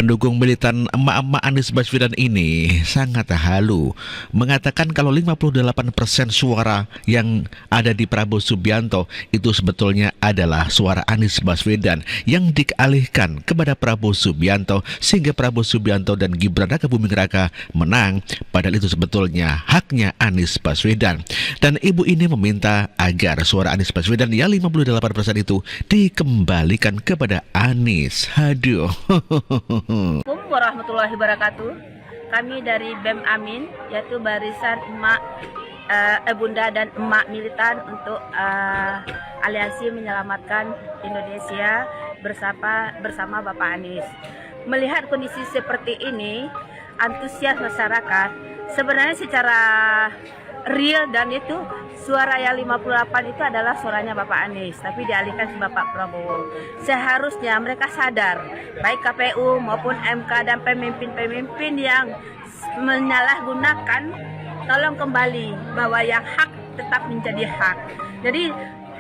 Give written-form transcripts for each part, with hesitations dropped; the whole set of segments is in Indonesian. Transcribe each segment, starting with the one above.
Pendukung militan emak-emak Anies Baswedan ini sangat halu, mengatakan kalau 58% suara yang ada di Prabowo Subianto itu sebetulnya adalah suara Anies Baswedan yang dialihkan kepada Prabowo Subianto sehingga Prabowo Subianto dan Gibran Rakabuming Raka menang, padahal itu sebetulnya haknya Anies Baswedan. Dan ibu ini meminta agar suara Anies Baswedan yang 58% itu dikembalikan kepada Anies. Aduh. Assalamualaikum warahmatullahi wabarakatuh. Kami dari BEM Amin, yaitu Barisan Emak Bunda dan Emak Militan untuk Aliansi Menyelamatkan Indonesia bersama Bapak Anies. Melihat kondisi seperti ini, antusias masyarakat sebenarnya secara real dan itu suara yang 58 itu adalah suaranya Bapak Anies, tapi dialihkan ke Bapak Prabowo. Seharusnya mereka sadar, baik KPU maupun MK dan pemimpin-pemimpin yang menyalahgunakan, tolong kembali bahwa yang hak tetap menjadi hak. Jadi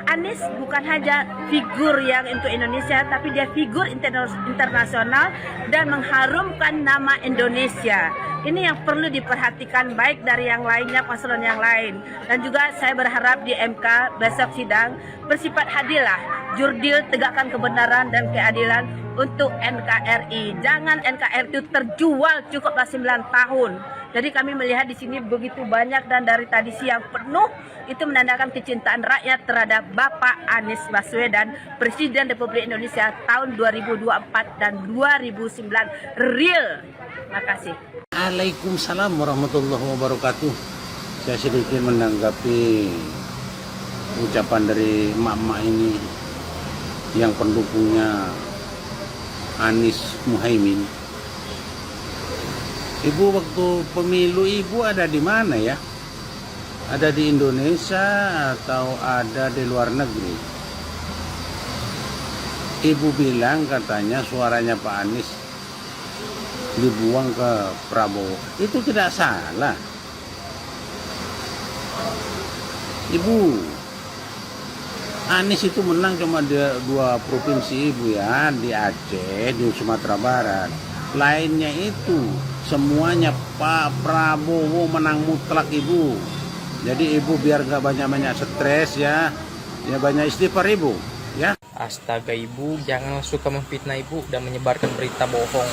Anies bukan hanya figur yang untuk Indonesia, tapi dia figur internasional dan mengharumkan nama Indonesia. Ini yang perlu diperhatikan baik dari yang lainnya, paslon yang lain. Dan juga saya berharap di MK besok sidang bersifat adil lah. Jurdil tegakkan kebenaran dan keadilan untuk NKRI. Jangan NKRI itu terjual cukuplah 9 tahun. Jadi kami melihat di sini begitu banyak dan dari tadi siang penuh itu menandakan kecintaan rakyat terhadap Bapak Anies Baswedan, Presiden Republik Indonesia tahun 2024 dan 2009. Real. Terima kasih. Waalaikumsalam warahmatullahi wabarakatuh. Saya sedikit menanggapi ucapan dari emak-emak ini yang pendukungnya Anies Muhaimin. Ibu waktu pemilu ibu ada di mana ya? Ada di Indonesia atau ada di luar negeri? Ibu bilang katanya suaranya Pak Anies dibuang ke Prabowo. Itu tidak salah. Ibu, Anies itu menang cuma di 2 provinsi ibu ya, di Aceh, di Sumatera Barat. Lainnya itu semuanya Pak Prabowo menang mutlak ibu. Jadi ibu biar gak banyak-banyak stres ya banyak istighfar ibu ya. Astaga ibu, janganlah suka memfitnah ibu dan menyebarkan berita bohong.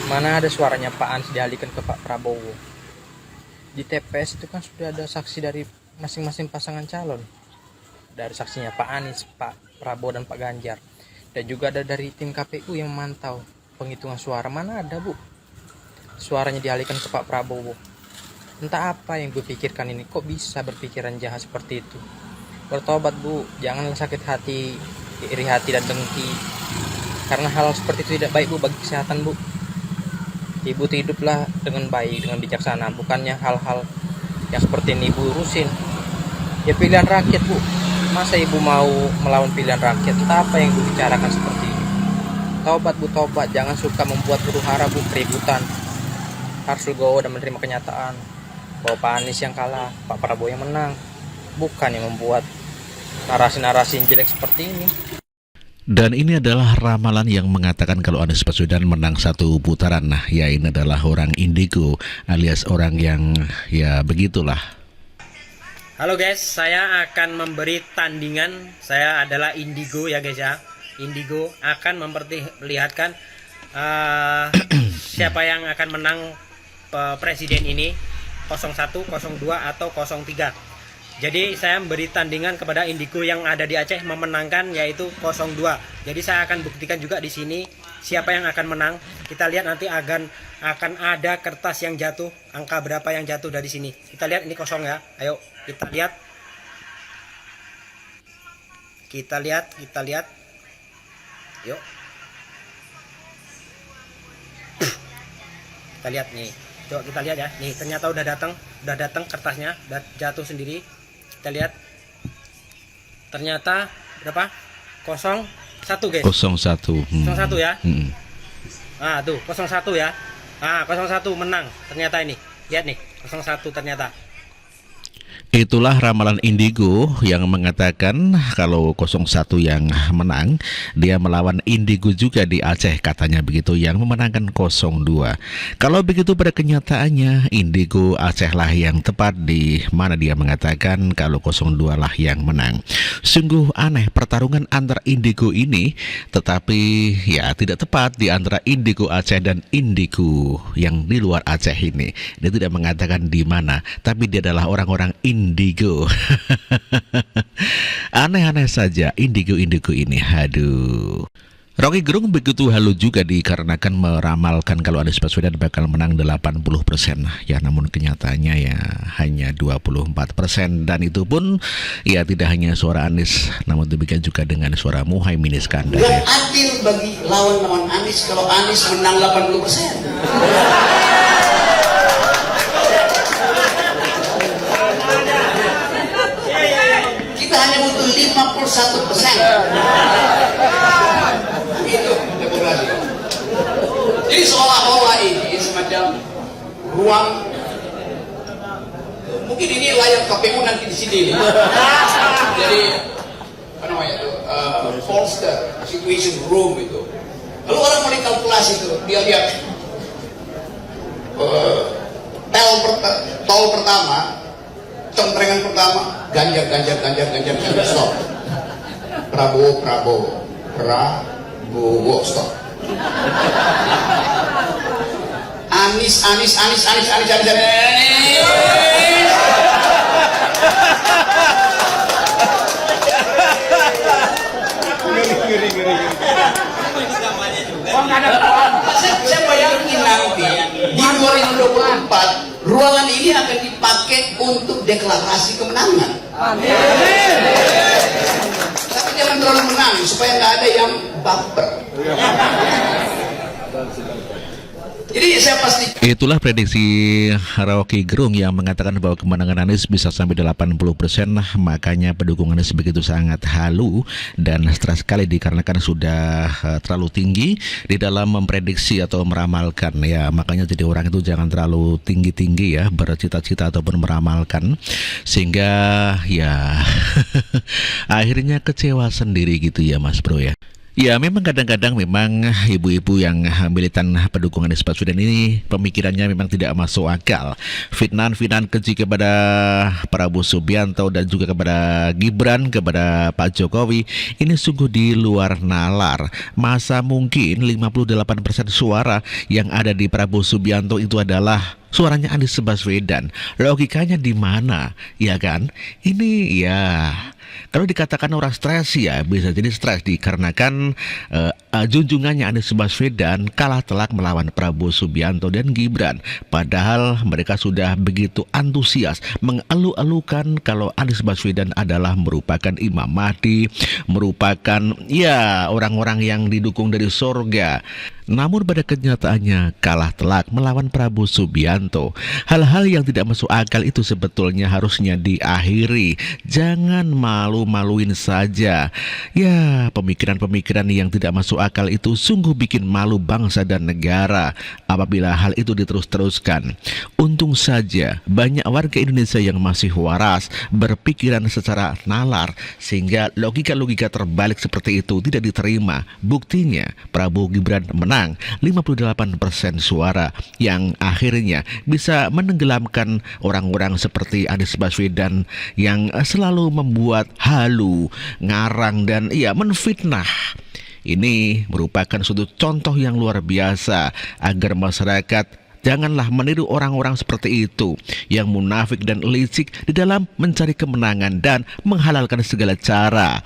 Mana ada suaranya Pak Anies dialihkan ke Pak Prabowo. Di TPS itu kan sudah ada saksi dari masing-masing pasangan calon. Dari saksinya Pak Anies, Pak Prabowo dan Pak Ganjar. Dan juga ada dari tim KPU yang memantau penghitungan suara. Mana ada bu suaranya dialihkan ke Pak Prabowo. Entah apa yang gue pikirkan ini, kok bisa berpikiran jahat seperti itu. Bertobat bu, jangan sakit hati, iri hati dan dengki. Karena hal seperti itu tidak baik bu bagi kesehatan bu. Ibu hiduplah dengan baik, dengan bijaksana, bukannya hal-hal yang seperti ini ibu urusin. Ya pilihan rakyat bu, masa ibu mau melawan pilihan rakyat? Entah apa yang ibu bicarakan seperti ini. Taubat bu, taubat, jangan suka membuat huru-hara bu, keributan. Harus legowo dan menerima kenyataan bahwa Pak Anies yang kalah, Pak Prabowo yang menang, bukan yang membuat narasi-narasi yang jelek seperti ini. Dan ini adalah ramalan yang mengatakan kalau Anies Baswedan menang 1 putaran. Nah, ya ini adalah orang indigo alias orang yang ya begitulah. Halo guys, saya akan memberi tandingan. Saya adalah indigo ya guys ya. Indigo akan memperlihatkan siapa yang akan menang presiden ini, 01, 02 atau 03. Jadi saya memberi tandingan kepada indigo yang ada di Aceh memenangkan yaitu 02. Jadi saya akan buktikan juga di sini siapa yang akan menang. Kita lihat nanti akan ada kertas yang jatuh, angka berapa yang jatuh dari sini. Kita lihat ini kosong ya. Ayo kita lihat. Kita lihat. Yuk. Kita lihat nih. Coba kita lihat ya. Nih ternyata udah datang kertasnya, udah jatuh sendiri. Kita lihat. Ternyata berapa? 01 guys. 01. 01 ya. Ah tuh 01 ya. Ah 01 menang ternyata ini. Lihat nih 01 ternyata. Itulah ramalan Indigo yang mengatakan kalau 01 yang menang, dia melawan Indigo juga di Aceh katanya begitu yang memenangkan 02. Kalau begitu pada kenyataannya Indigo Aceh lah yang tepat di mana dia mengatakan kalau 02 lah yang menang. Sungguh aneh pertarungan antara Indigo ini, tetapi ya tidak tepat di antara Indigo Aceh dan Indigo yang di luar Aceh ini. Dia tidak mengatakan di mana, tapi dia adalah orang-orang Indigo. Aneh-aneh saja Indigo ini. Aduh. Rocky Gerung begitu halu juga dikarenakan meramalkan kalau Anies Baswedan bakal menang 80%. Ya namun kenyataannya ya hanya 24%. Dan itu pun ya tidak hanya suara Anies, namun demikian juga dengan suara Muhaimin Iskandar. Gak adil bagi lawan Anies kalau Anies menang 80%. Kita hanya butuh 51%. Itu demokrasi. Jadi seolah-olah ini semacam ruang, mungkin ini layar KPU nanti di sini. Jadi apa namanya itu, polster situation room itu. Lalu orang mulai kalkulasi itu, dia lihat tol pertama, cemprengan pertama, Ganjar, stop. Prabowo, stop. Anies. Saya bayangin nanti di 2024 ruangan ini akan dipakai untuk deklarasi kemenangan. Tapi jangan terlalu menang supaya nggak ada yang baper. Jadi saya pasti. Itulah prediksi Rocky Gerung yang mengatakan bahwa kemenangan Anies bisa sampai 80%. Makanya pendukung Anies begitu sangat halu dan stres sekali dikarenakan sudah terlalu tinggi di dalam memprediksi atau meramalkan. Ya makanya jadi orang itu jangan terlalu tinggi-tinggi ya bercita-cita ataupun meramalkan, sehingga ya akhirnya kecewa sendiri gitu ya Mas Bro ya. Ya memang kadang-kadang memang ibu-ibu yang militan pendukung Anies Baswedan ini pemikirannya memang tidak masuk akal. Fitnah-fitnah keji kepada Prabowo Subianto dan juga kepada Gibran, kepada Pak Jokowi ini sungguh di luar nalar. Masa mungkin 58% suara yang ada di Prabowo Subianto itu adalah suaranya Anies Baswedan? Logikanya di mana? Ya kan? Ini ya kalau dikatakan orang stres ya bisa jadi stres dikarenakan junjungannya Anies Baswedan kalah telak melawan Prabowo Subianto dan Gibran. Padahal mereka sudah begitu antusias mengeluh-elukan kalau Anies Baswedan adalah merupakan Imam Mahdi, merupakan ya orang-orang yang didukung dari surga. Namun pada kenyataannya kalah telak melawan Prabowo Subianto. Hal-hal yang tidak masuk akal itu sebetulnya harusnya diakhiri. Jangan malu-maluin saja. Ya, pemikiran-pemikiran yang tidak masuk akal itu sungguh bikin malu bangsa dan negara apabila hal itu diterus-teruskan. Untung saja banyak warga Indonesia yang masih waras, berpikiran secara nalar, sehingga logika-logika terbalik seperti itu tidak diterima. Buktinya Prabowo Gibran menang 58% suara yang akhirnya bisa menenggelamkan orang-orang seperti Anies Baswedan yang selalu membuat halu, ngarang dan menfitnah. Ini merupakan suatu contoh yang luar biasa agar masyarakat janganlah meniru orang-orang seperti itu yang munafik dan licik di dalam mencari kemenangan dan menghalalkan segala cara.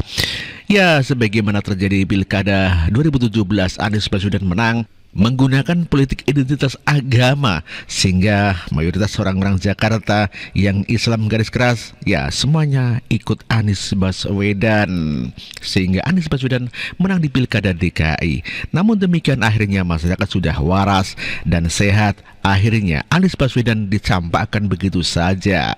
Ya, sebagaimana terjadi Pilkada 2017, Anies Baswedan menang menggunakan politik identitas agama sehingga mayoritas orang-orang Jakarta yang Islam garis keras ya semuanya ikut Anies Baswedan sehingga Anies Baswedan menang di Pilkada DKI. Namun demikian akhirnya masyarakat sudah waras dan sehat, akhirnya Anies Baswedan dicampakkan begitu saja.